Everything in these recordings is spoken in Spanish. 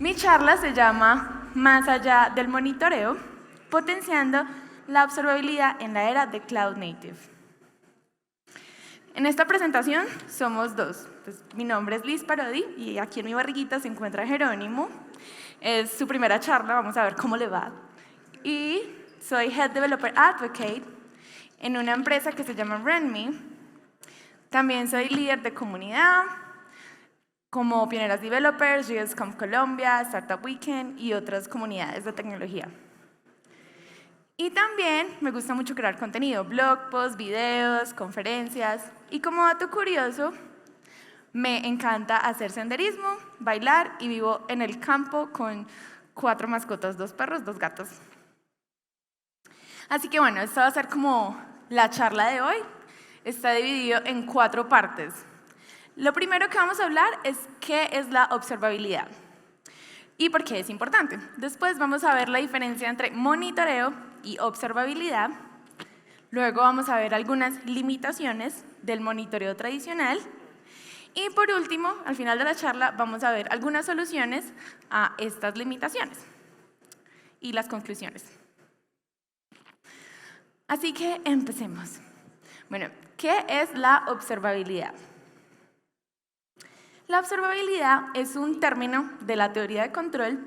Mi charla se llama Más allá del monitoreo, potenciando la observabilidad en la era de Cloud Native. En esta presentación somos dos. Pues, mi nombre es Liz Parodi y aquí en mi barriguita se encuentra Jerónimo. Es su primera charla, vamos a ver cómo le va. Y soy Head Developer Advocate en una empresa que se llama RenMe. También soy líder de comunidad, como Pioneras Developers, JSConf Colombia, Startup Weekend y otras comunidades de tecnología. Y también me gusta mucho crear contenido, blog posts, videos, conferencias. Y como dato curioso, me encanta hacer senderismo, bailar y vivo en el campo con 4 mascotas, 2 perros, 2 gatos. Así que bueno, esta va a ser como la charla de hoy. Está dividido en 4 partes. Lo primero que vamos a hablar es qué es la observabilidad y por qué es importante. Después vamos a ver la diferencia entre monitoreo y observabilidad. Luego vamos a ver algunas limitaciones del monitoreo tradicional. Y por último, al final de la charla, vamos a ver algunas soluciones a estas limitaciones y las conclusiones. Así que empecemos. Bueno, ¿qué es la observabilidad? La observabilidad es un término de la teoría de control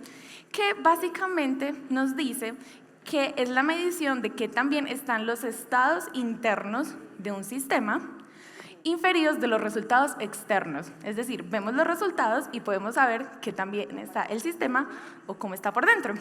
que básicamente nos dice que es la medición de qué tan bien están los estados internos de un sistema inferidos de los resultados externos. Es decir, vemos los resultados y podemos saber qué tan bien está el sistema o cómo está por dentro.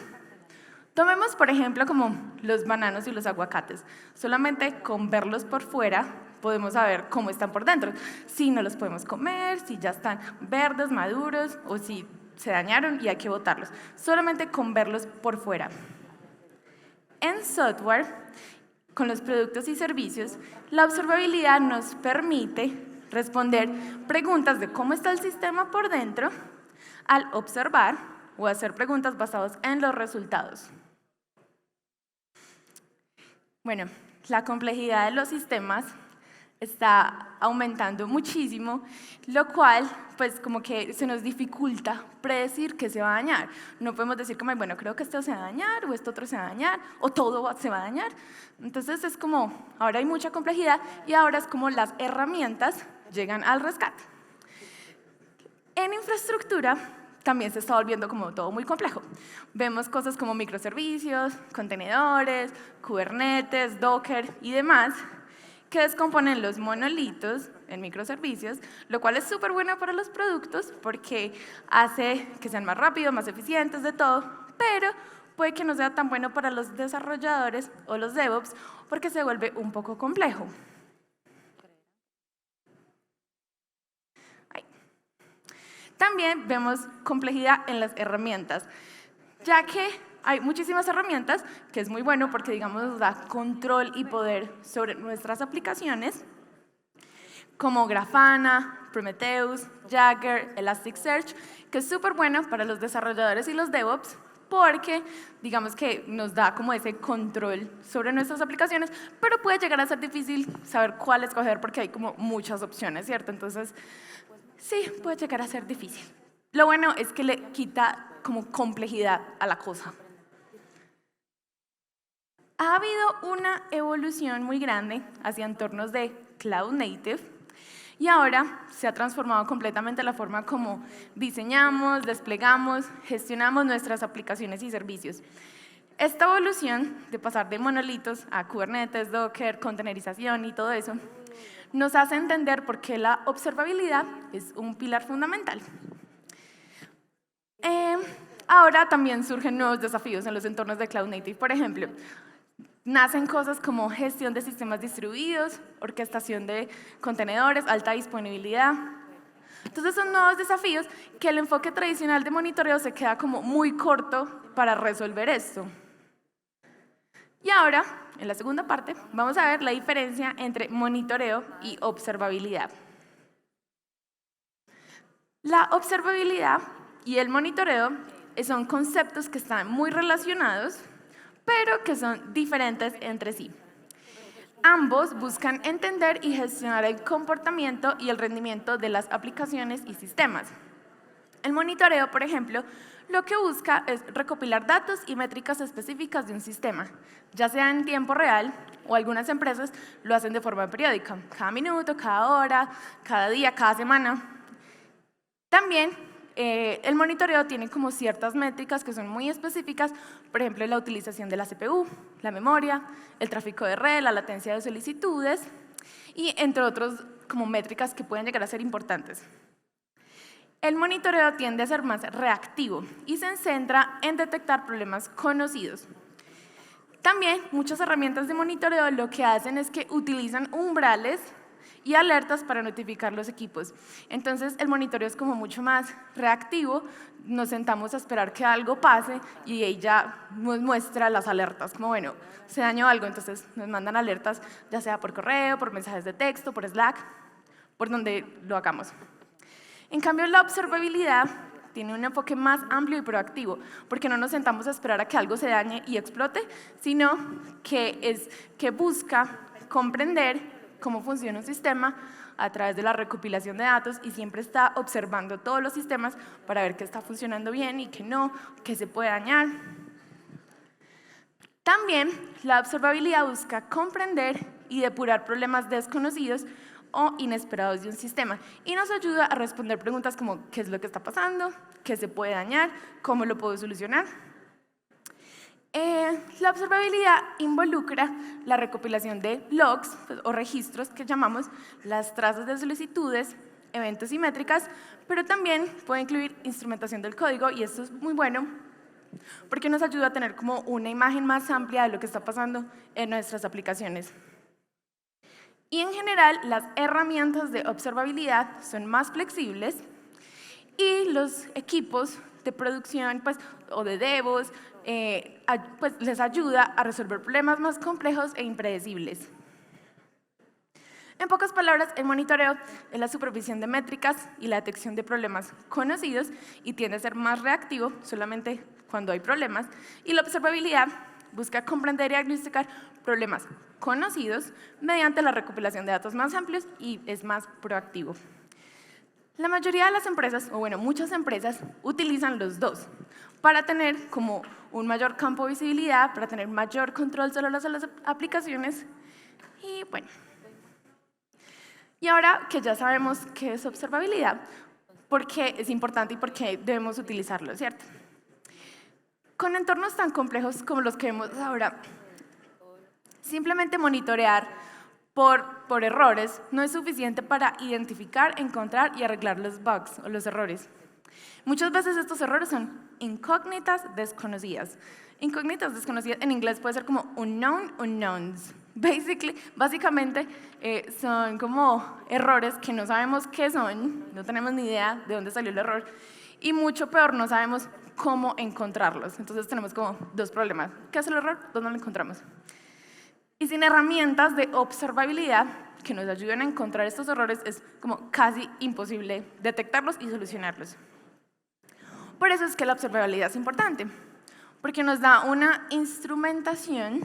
Tomemos, por ejemplo, como los bananos y los aguacates. Solamente con verlos por fuera podemos saber cómo están por dentro. Si no los podemos comer, si ya están verdes, maduros, o si se dañaron y hay que botarlos. Solamente con verlos por fuera. En software, con los productos y servicios, la observabilidad nos permite responder preguntas de cómo está el sistema por dentro al observar o hacer preguntas basadas en los resultados. Bueno, la complejidad de los sistemas está aumentando muchísimo, lo cual, pues, como que se nos dificulta predecir qué se va a dañar. No podemos decir como, bueno, creo que esto se va a dañar, o esto otro se va a dañar, o todo se va a dañar. Entonces es como, ahora hay mucha complejidad y ahora es como las herramientas llegan al rescate. En infraestructura también se está volviendo como todo muy complejo. Vemos cosas como microservicios, contenedores, Kubernetes, Docker y demás, que descomponen los monolitos en microservicios, lo cual es súper bueno para los productos porque hace que sean más rápidos, más eficientes, de todo, pero puede que no sea tan bueno para los desarrolladores o los DevOps porque se vuelve un poco complejo. También vemos complejidad en las herramientas, ya que hay muchísimas herramientas, que es muy bueno porque, digamos, nos da control y poder sobre nuestras aplicaciones, como Grafana, Prometheus, Jagger, Elasticsearch, que es súper bueno para los desarrolladores y los DevOps, porque, digamos que nos da como ese control sobre nuestras aplicaciones, pero puede llegar a ser difícil saber cuál escoger porque hay como muchas opciones, ¿cierto? Entonces, sí, puede llegar a ser difícil. Lo bueno es que le quita como complejidad a la cosa. Ha habido una evolución muy grande hacia entornos de Cloud Native y ahora se ha transformado completamente la forma como diseñamos, desplegamos, gestionamos nuestras aplicaciones y servicios. Esta evolución de pasar de monolitos a Kubernetes, Docker, containerización y todo eso nos hace entender por qué la observabilidad es un pilar fundamental. Ahora también surgen nuevos desafíos en los entornos de Cloud Native. Por ejemplo, nacen cosas como gestión de sistemas distribuidos, orquestación de contenedores, alta disponibilidad. Entonces son nuevos desafíos que el enfoque tradicional de monitoreo se queda como muy corto para resolver esto. Y ahora, en la segunda parte, vamos a ver la diferencia entre monitoreo y observabilidad. La observabilidad y el monitoreo son conceptos que están muy relacionados, pero que son diferentes entre sí. Ambos buscan entender y gestionar el comportamiento y el rendimiento de las aplicaciones y sistemas. El monitoreo, por ejemplo, lo que busca es recopilar datos y métricas específicas de un sistema, ya sea en tiempo real o algunas empresas lo hacen de forma periódica, cada minuto, cada hora, cada día, cada semana. También el monitoreo tiene como ciertas métricas que son muy específicas, por ejemplo, la utilización de la CPU, la memoria, el tráfico de red, la latencia de solicitudes y entre otros como métricas que pueden llegar a ser importantes. El monitoreo tiende a ser más reactivo y se centra en detectar problemas conocidos. También muchas herramientas de monitoreo lo que hacen es que utilizan umbrales y alertas para notificar los equipos. Entonces el monitoreo es como mucho más reactivo, nos sentamos a esperar que algo pase y ella nos muestra las alertas, como bueno, se dañó algo, entonces nos mandan alertas ya sea por correo, por mensajes de texto, por Slack, por donde lo hagamos. En cambio, la observabilidad tiene un enfoque más amplio y proactivo, porque no nos sentamos a esperar a que algo se dañe y explote, sino que busca comprender cómo funciona un sistema a través de la recopilación de datos y siempre está observando todos los sistemas para ver qué está funcionando bien y qué no, qué se puede dañar. También la observabilidad busca comprender y depurar problemas desconocidos o inesperados de un sistema y nos ayuda a responder preguntas como ¿qué es lo que está pasando? ¿Qué se puede dañar? ¿Cómo lo puedo solucionar? La observabilidad involucra la recopilación de logs pues, o registros que llamamos las trazas de solicitudes, eventos y métricas, pero también puede incluir instrumentación del código y esto es muy bueno porque nos ayuda a tener como una imagen más amplia de lo que está pasando en nuestras aplicaciones. Y en general, las herramientas de observabilidad son más flexibles y los equipos de producción pues, o de devos pues, les ayuda a resolver problemas más complejos e impredecibles. En pocas palabras, el monitoreo es la supervisión de métricas y la detección de problemas conocidos y tiende a ser más reactivo solamente cuando hay problemas, y la observabilidad busca comprender y diagnosticar problemas conocidos mediante la recopilación de datos más amplios y es más proactivo. La mayoría de las empresas, o bueno, muchas empresas, utilizan los dos para tener como un mayor campo de visibilidad, para tener mayor control sobre las aplicaciones y bueno. Y ahora que ya sabemos qué es observabilidad, por qué es importante y por qué debemos utilizarlo, ¿cierto? Con entornos tan complejos como los que vemos ahora, simplemente monitorear por errores no es suficiente para identificar, encontrar y arreglar los bugs o los errores. Muchas veces estos errores son incógnitas desconocidas. Incógnitas desconocidas en inglés puede ser como unknown unknowns. Básicamente son como errores que no sabemos qué son, no tenemos ni idea de dónde salió el error y mucho peor, no sabemos cómo encontrarlos. Entonces tenemos como dos problemas. ¿Qué es el error? ¿Dónde lo encontramos? Y sin herramientas de observabilidad que nos ayuden a encontrar estos errores es como casi imposible detectarlos y solucionarlos. Por eso es que la observabilidad es importante, porque nos da una instrumentación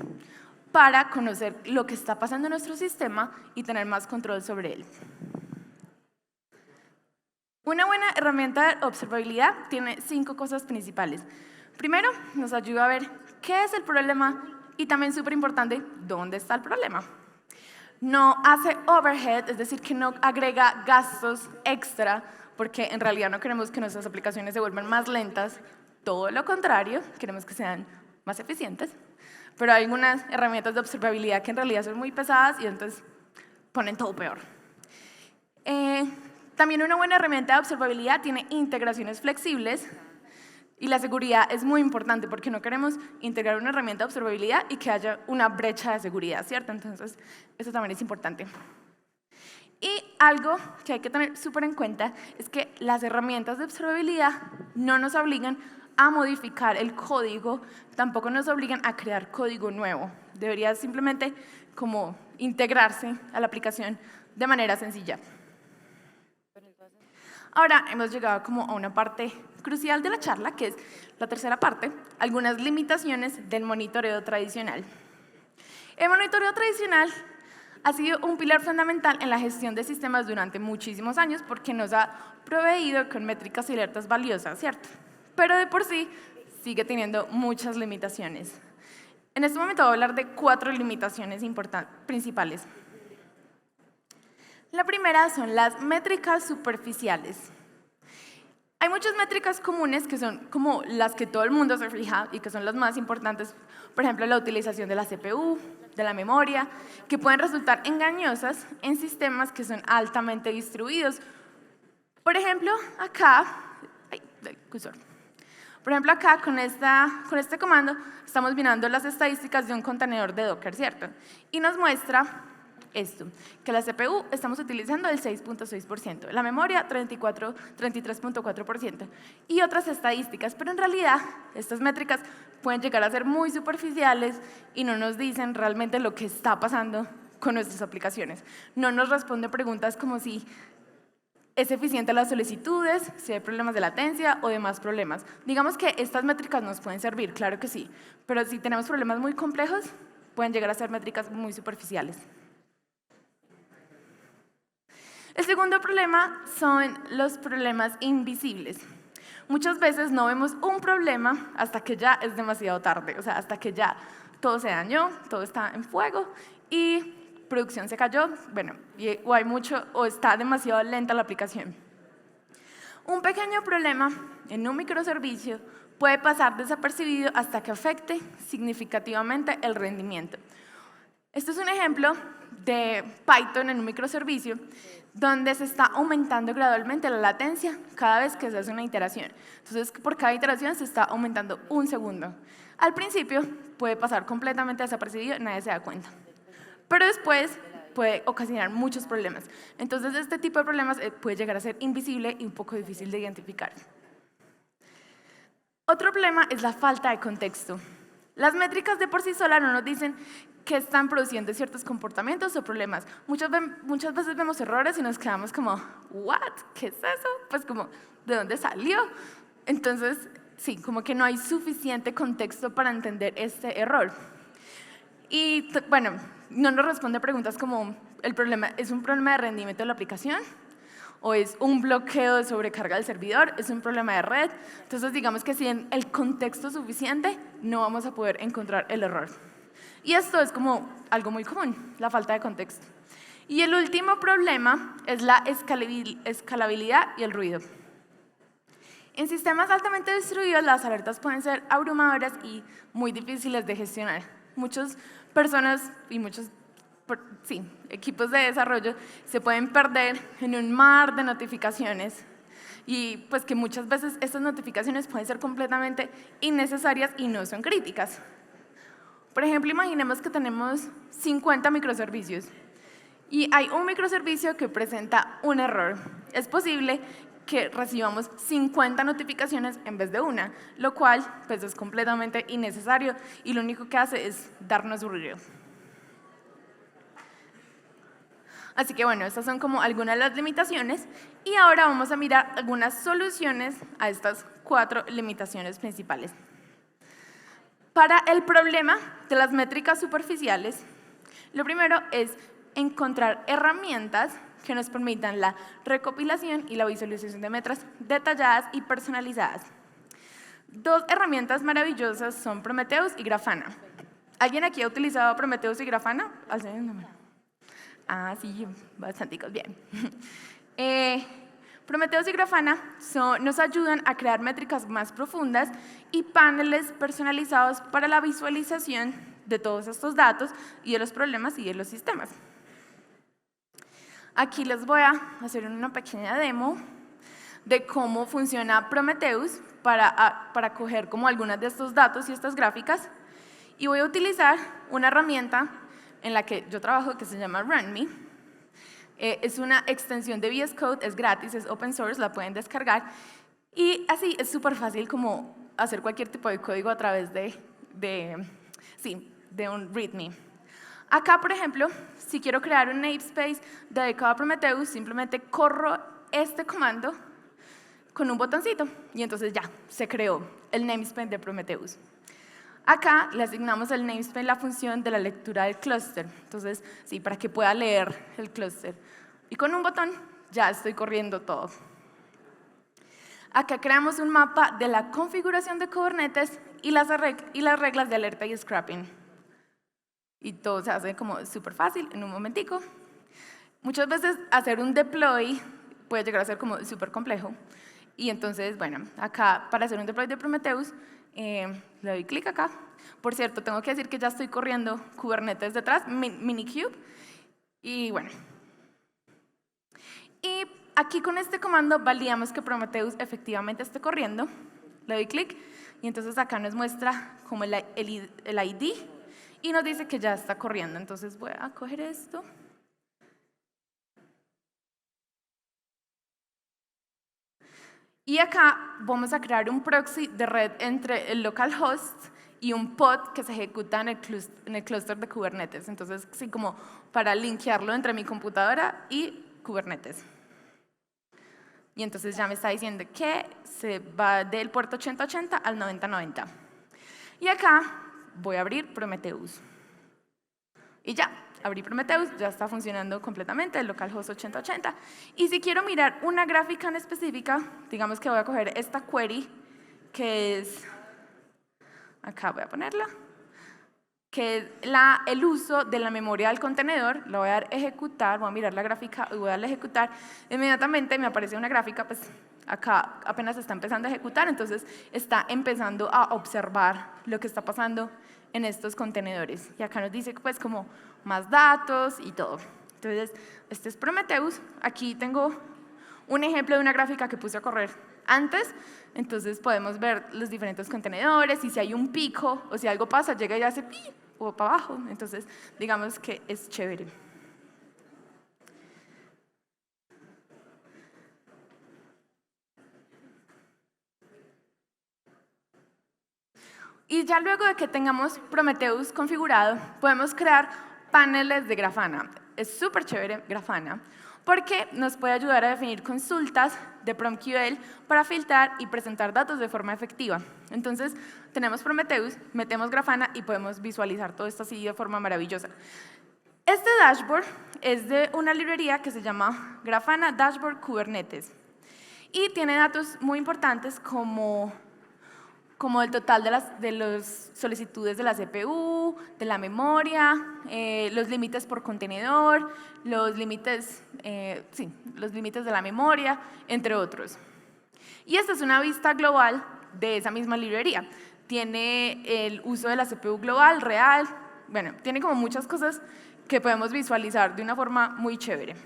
para conocer lo que está pasando en nuestro sistema y tener más control sobre él. Una buena herramienta de observabilidad tiene 5 cosas principales. Primero, nos ayuda a ver qué es el problema y también súper importante, ¿dónde está el problema? No hace overhead, es decir, que no agrega gastos extra, porque en realidad no queremos que nuestras aplicaciones se vuelvan más lentas, todo lo contrario, queremos que sean más eficientes, pero hay algunas herramientas de observabilidad que en realidad son muy pesadas y entonces ponen todo peor. También una buena herramienta de observabilidad tiene integraciones flexibles y la seguridad es muy importante porque no queremos integrar una herramienta de observabilidad y que haya una brecha de seguridad, ¿cierto? Entonces, eso también es importante. Y algo que hay que tener súper en cuenta es que las herramientas de observabilidad no nos obligan a modificar el código, tampoco nos obligan a crear código nuevo. Debería simplemente como integrarse a la aplicación de manera sencilla. Ahora hemos llegado como a una parte crucial de la charla, que es la tercera parte, algunas limitaciones del monitoreo tradicional. El monitoreo tradicional ha sido un pilar fundamental en la gestión de sistemas durante muchísimos años porque nos ha proveído con métricas y alertas valiosas, ¿cierto? Pero de por sí sigue teniendo muchas limitaciones. En este momento voy a hablar de 4 limitaciones principales. La primera son las métricas superficiales. Hay muchas métricas comunes que son como las que todo el mundo se fija y que son las más importantes, por ejemplo, la utilización de la CPU, de la memoria, que pueden resultar engañosas en sistemas que son altamente distribuidos. Por ejemplo, acá, con este comando estamos mirando las estadísticas de un contenedor de Docker, ¿cierto? Y nos muestra esto, que la CPU estamos utilizando el 6.6%, la memoria 33.4% y otras estadísticas, pero en realidad estas métricas pueden llegar a ser muy superficiales y no nos dicen realmente lo que está pasando con nuestras aplicaciones. No nos responde preguntas como si es eficiente las solicitudes, si hay problemas de latencia o demás problemas. Digamos que estas métricas nos pueden servir, claro que sí, pero si tenemos problemas muy complejos, pueden llegar a ser métricas muy superficiales. El segundo problema son los problemas invisibles. Muchas veces no vemos un problema hasta que ya es demasiado tarde, o sea, hasta que ya todo se dañó, todo está en fuego y producción se cayó, bueno, o está demasiado lenta la aplicación. Un pequeño problema en un microservicio puede pasar desapercibido hasta que afecte significativamente el rendimiento. Este es un ejemplo de Python en un microservicio donde se está aumentando gradualmente la latencia cada vez que se hace una iteración. Entonces, por cada iteración se está aumentando 1 segundo. Al principio puede pasar completamente desapercibido, nadie se da cuenta. Pero después puede ocasionar muchos problemas. Entonces, este tipo de problemas puede llegar a ser invisible y un poco difícil de identificar. Otro problema es la falta de contexto. Las métricas de por sí solas no nos dicen que están produciendo ciertos comportamientos o problemas. Muchas veces vemos errores y nos quedamos como, ¿what? ¿Qué es eso? Pues como, ¿de dónde salió? Entonces, sí, como que no hay suficiente contexto para entender este error. Y bueno, no nos responde preguntas como, ¿es un problema de rendimiento de la aplicación? ¿O es un bloqueo de sobrecarga del servidor? ¿Es un problema de red? Entonces, digamos que sin el contexto suficiente, no vamos a poder encontrar el error. Y esto es como algo muy común, la falta de contexto. Y el último problema es la escalabilidad y el ruido. En sistemas altamente distribuidos, las alertas pueden ser abrumadoras y muy difíciles de gestionar. Muchas personas y equipos de desarrollo se pueden perder en un mar de notificaciones y pues que muchas veces estas notificaciones pueden ser completamente innecesarias y no son críticas. Por ejemplo, imaginemos que tenemos 50 microservicios y hay un microservicio que presenta un error. Es posible que recibamos 50 notificaciones en vez de una, lo cual pues, es completamente innecesario y lo único que hace es darnos ruido. Así que bueno, estas son como algunas de las limitaciones y ahora vamos a mirar algunas soluciones a estas 4 limitaciones principales. Para el problema de las métricas superficiales, lo primero es encontrar herramientas que nos permitan la recopilación y la visualización de métricas detalladas y personalizadas. 2 herramientas maravillosas son Prometheus y Grafana. ¿Alguien aquí ha utilizado Prometheus y Grafana? Ah, sí, bastanticos, bien. Prometheus y Grafana nos ayudan a crear métricas más profundas y paneles personalizados para la visualización de todos estos datos y de los problemas y de los sistemas. Aquí les voy a hacer una pequeña demo de cómo funciona Prometheus para coger como algunas de estos datos y estas gráficas. Y voy a utilizar una herramienta en la que yo trabajo que se llama RunMe. Es una extensión de VS Code, es gratis, es open source, la pueden descargar. Y así es súper fácil como hacer cualquier tipo de código a través de un README. Acá, por ejemplo, si quiero crear un namespace dedicado a Prometheus, simplemente corro este comando con un botoncito y entonces ya, se creó el namespace de Prometheus. Acá le asignamos el namespace la función de la lectura del clúster. Entonces, sí, para que pueda leer el clúster. Y con un botón ya estoy corriendo todo. Acá creamos un mapa de la configuración de Kubernetes y las reglas de alerta y scrapping. Y todo se hace como súper fácil en un momentico. Muchas veces hacer un deploy puede llegar a ser como súper complejo. Y entonces, bueno, acá para hacer un deploy de Prometheus, le doy clic acá. Por cierto, tengo que decir que ya estoy corriendo Kubernetes detrás, Minikube. Y bueno. Y aquí con este comando validamos que Prometheus efectivamente esté corriendo. Le doy clic y entonces acá nos muestra como el ID y nos dice que ya está corriendo. Entonces voy a coger esto. Y acá vamos a crear un proxy de red entre el localhost y un pod que se ejecuta en el clúster de Kubernetes. Entonces, sí, como para linkearlo entre mi computadora y Kubernetes. Y entonces ya me está diciendo que se va del puerto 8080 al 9090. Y acá voy a abrir Prometheus. Y ya, abrí Prometheus, ya está funcionando completamente el localhost 8080. Y si quiero mirar una gráfica en específica, digamos que voy a coger esta query, que es, acá voy a ponerla, que es el uso de la memoria del contenedor. Lo voy a dar ejecutar, voy a mirar la gráfica y voy a darle ejecutar. Inmediatamente me aparece una gráfica, pues acá apenas está empezando a ejecutar, entonces está empezando a observar lo que está pasando en estos contenedores. Y acá nos dice pues como más datos y todo. Entonces, este es Prometheus. Aquí tengo un ejemplo de una gráfica que puse a correr antes. Entonces podemos ver los diferentes contenedores y si hay un pico o si algo pasa, llega y hace pi o para abajo. Entonces, digamos que es chévere. Y ya luego de que tengamos Prometheus configurado, podemos crear paneles de Grafana. Es súper chévere Grafana, porque nos puede ayudar a definir consultas de PromQL para filtrar y presentar datos de forma efectiva. Entonces, tenemos Prometheus, metemos Grafana y podemos visualizar todo esto así de forma maravillosa. Este dashboard es de una librería que se llama Grafana Dashboard Kubernetes y tiene datos muy importantes como el total de las solicitudes de la CPU, de la memoria, los límites por contenedor, los límites de la memoria, entre otros. Y esta es una vista global de esa misma librería. Tiene el uso de la CPU global, real, bueno, tiene como muchas cosas que podemos visualizar de una forma muy chévere.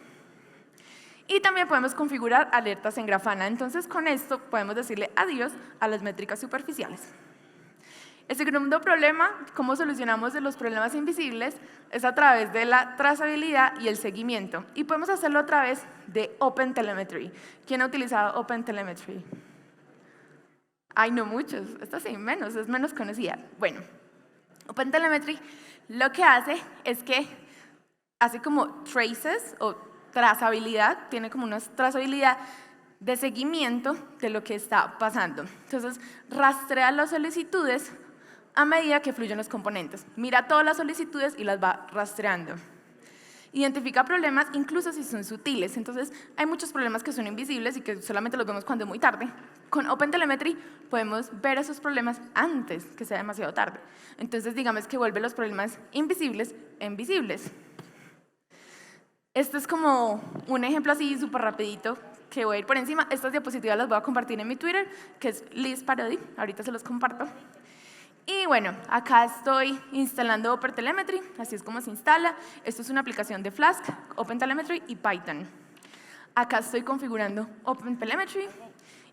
Y también podemos configurar alertas en Grafana. Entonces, con esto podemos decirle adiós a las métricas superficiales. El segundo problema, cómo solucionamos los problemas invisibles, es a través de la trazabilidad y el seguimiento. Y podemos hacerlo a través de OpenTelemetry. ¿Quién ha utilizado OpenTelemetry? Ay, no muchos. Esta sí, es menos conocida. Bueno, OpenTelemetry lo que hace es que hace como traces o trazabilidad, tiene como una trazabilidad de seguimiento de lo que está pasando. Entonces, rastrea las solicitudes a medida que fluyen los componentes. Mira todas las solicitudes y las va rastreando. Identifica problemas incluso si son sutiles. Entonces, hay muchos problemas que son invisibles y que solamente los vemos cuando es muy tarde. Con OpenTelemetry podemos ver esos problemas antes que sea demasiado tarde. Entonces, digamos que vuelve los problemas invisibles en visibles. Este es como un ejemplo así súper rapidito que voy a ir por encima. Estas diapositivas las voy a compartir en mi Twitter, que es Liz Parodi. Ahorita se los comparto. Y bueno, acá estoy instalando OpenTelemetry, así es como se instala. Esto es una aplicación de Flask, OpenTelemetry y Python. Acá estoy configurando OpenTelemetry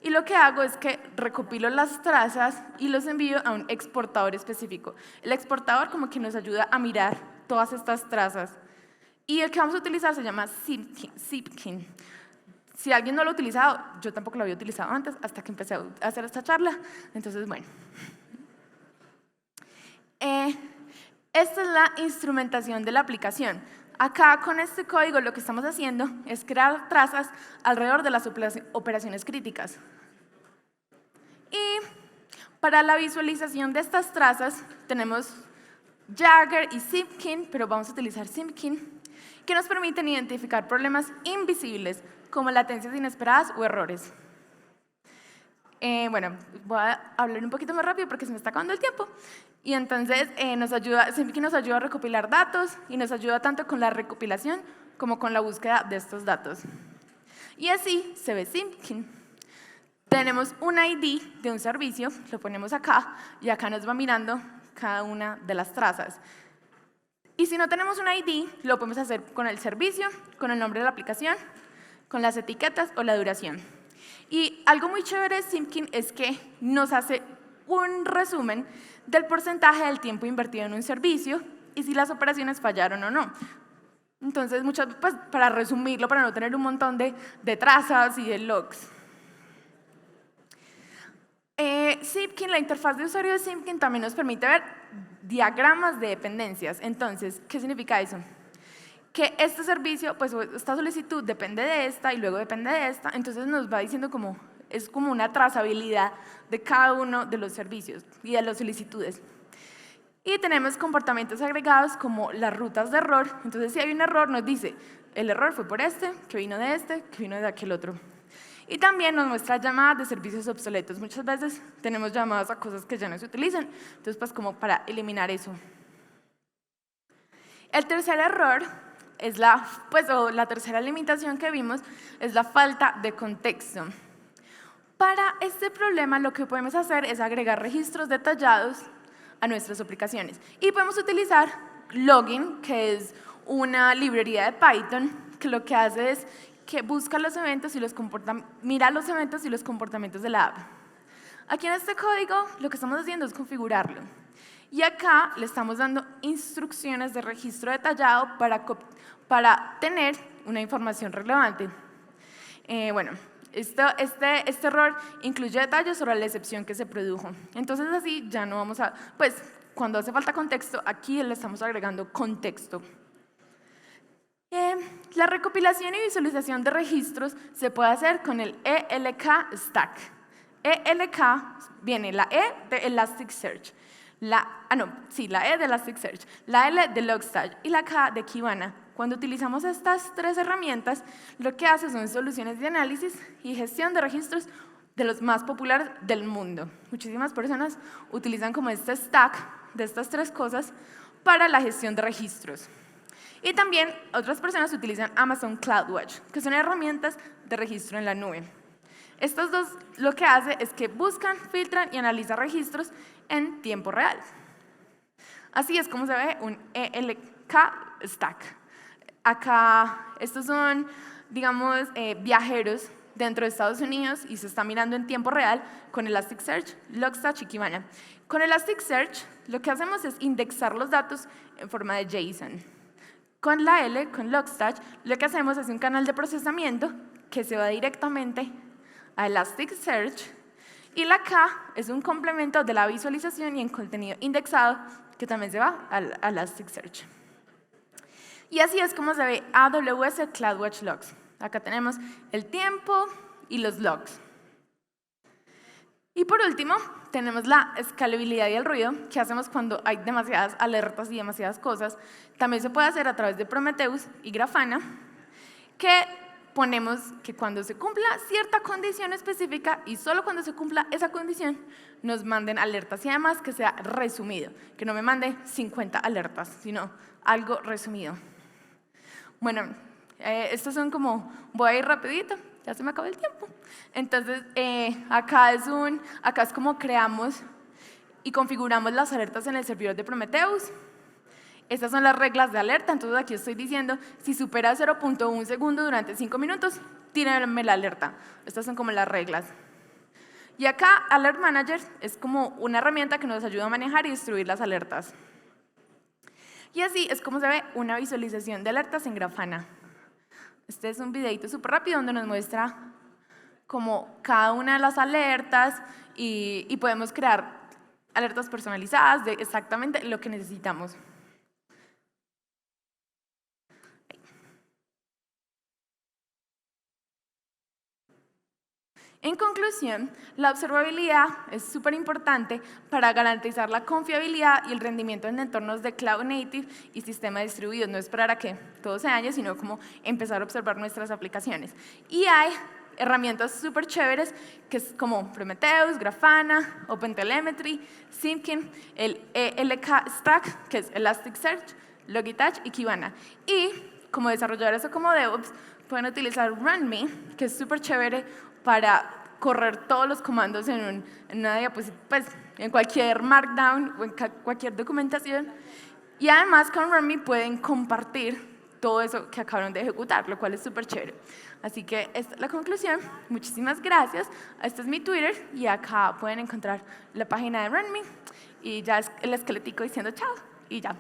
y lo que hago es que recopilo las trazas y los envío a un exportador específico. El exportador como que nos ayuda a mirar todas estas trazas. Y el que vamos a utilizar se llama Zipkin. Si alguien no lo ha utilizado, yo tampoco lo había utilizado antes, hasta que empecé a hacer esta charla. Entonces, bueno. Esta es la instrumentación de la aplicación. Acá, con este código, lo que estamos haciendo es crear trazas alrededor de las operaciones críticas. Y Para la visualización de estas trazas tenemos Jagger y Zipkin, pero vamos a utilizar Zipkin, que nos permiten identificar problemas invisibles como latencias inesperadas o errores. Bueno, voy a hablar un poquito más rápido porque se me está acabando el tiempo. Y entonces Zipkin nos ayuda a recopilar datos y nos ayuda tanto con la recopilación como con la búsqueda de estos datos. Y así se ve Zipkin. Tenemos un ID de un servicio, lo ponemos acá y acá nos va mirando cada una de las trazas. Y si no tenemos un ID, lo podemos hacer con el servicio, con el nombre de la aplicación, con las etiquetas o la duración. Y algo muy chévere de Zipkin es que nos hace un resumen del porcentaje del tiempo invertido en un servicio y si las operaciones fallaron o no. Entonces, pues, para resumirlo, para no tener un montón de trazas y de logs. Zipkin, la interfaz de usuario de Zipkin también nos permite ver diagramas de dependencias. Entonces, ¿qué significa eso? Que este servicio, pues esta solicitud depende de esta y luego depende de esta, entonces nos va diciendo es como una trazabilidad de cada uno de los servicios y de las solicitudes. Y tenemos comportamientos agregados como las rutas de error, entonces si hay un error nos dice, el error fue por este, que vino de aquel otro. Y también nos muestra llamadas de servicios obsoletos. Muchas veces tenemos llamadas a cosas que ya no se utilizan, entonces pues como para eliminar eso. El tercer error es la tercera limitación que vimos es la falta de contexto. Para este problema lo que podemos hacer es agregar registros detallados a nuestras aplicaciones. Y podemos utilizar Login, que es una librería de Python, que lo que hace es que busca los eventos y mira los eventos y los comportamientos de la app. Aquí en este código lo que estamos haciendo es configurarlo. Y acá le estamos dando instrucciones de registro detallado para tener una información relevante. Este error incluye detalles sobre la excepción que se produjo. Entonces así ya no vamos a, pues cuando hace falta contexto, aquí le estamos agregando contexto. La recopilación y visualización de registros se puede hacer con el ELK Stack. ELK viene la E de Elasticsearch, la E de Elasticsearch, la L de Logstash y la K de Kibana. Cuando utilizamos estas tres herramientas, lo que hace son soluciones de análisis y gestión de registros de los más populares del mundo. Muchísimas personas utilizan como este stack de estas tres cosas para la gestión de registros. Y también otras personas utilizan Amazon CloudWatch, que son herramientas de registro en la nube. Estos dos lo que hace es que buscan, filtran y analizan registros en tiempo real. Así es como se ve un ELK Stack. Acá, estos son, digamos, viajeros dentro de Estados Unidos y se está mirando en tiempo real con Elasticsearch, Logstash y Kibana. Con Elasticsearch lo que hacemos es indexar los datos en forma de JSON. Con la L, con Logstash, lo que hacemos es un canal de procesamiento que se va directamente a Elasticsearch y la K es un complemento de la visualización y en contenido indexado que también se va a Elasticsearch. Y así es como se ve AWS CloudWatch Logs. Acá tenemos el tiempo y los logs. Y por último, tenemos la escalabilidad y el ruido, que hacemos cuando hay demasiadas alertas y demasiadas cosas. También se puede hacer a través de Prometheus y Grafana, que ponemos que cuando se cumpla cierta condición específica y solo cuando se cumpla esa condición, nos manden alertas y además que sea resumido, que no me mande 50 alertas, sino algo resumido. Bueno, estos son como, voy a ir rapidito, ya se me acabó el tiempo. Entonces, acá es como creamos y configuramos las alertas en el servidor de Prometheus. Estas son las reglas de alerta, entonces aquí estoy diciendo, si supera 0.1 segundo durante 5 minutos, tírenme la alerta. Estas son como las reglas. Y acá, Alert Manager es como una herramienta que nos ayuda a manejar y distribuir las alertas. Y así es como se ve una visualización de alertas en Grafana. Este es un videito súper rápido donde nos muestra como cada una de las alertas y podemos crear alertas personalizadas de exactamente lo que necesitamos. En conclusión, la observabilidad es súper importante para garantizar la confiabilidad y el rendimiento en entornos de Cloud Native y sistema distribuido. No esperar a que todo se dañe, sino como empezar a observar nuestras aplicaciones. Y hay herramientas súper chéveres que es como Prometheus, Grafana, OpenTelemetry, Simkin, el ELK Stack, que es Elasticsearch, Logitouch y Kibana. Y como desarrolladores o como DevOps, pueden utilizar RunMe, que es súper chévere para correr todos los comandos en una diapositiva, pues en cualquier Markdown o en cualquier documentación. Y además con RunMe pueden compartir todo eso que acabaron de ejecutar, lo cual es súper chévere. Así que esta es la conclusión. Muchísimas gracias. Este es mi Twitter y acá pueden encontrar la página de RunMe y ya es el esquelético diciendo chao y ya.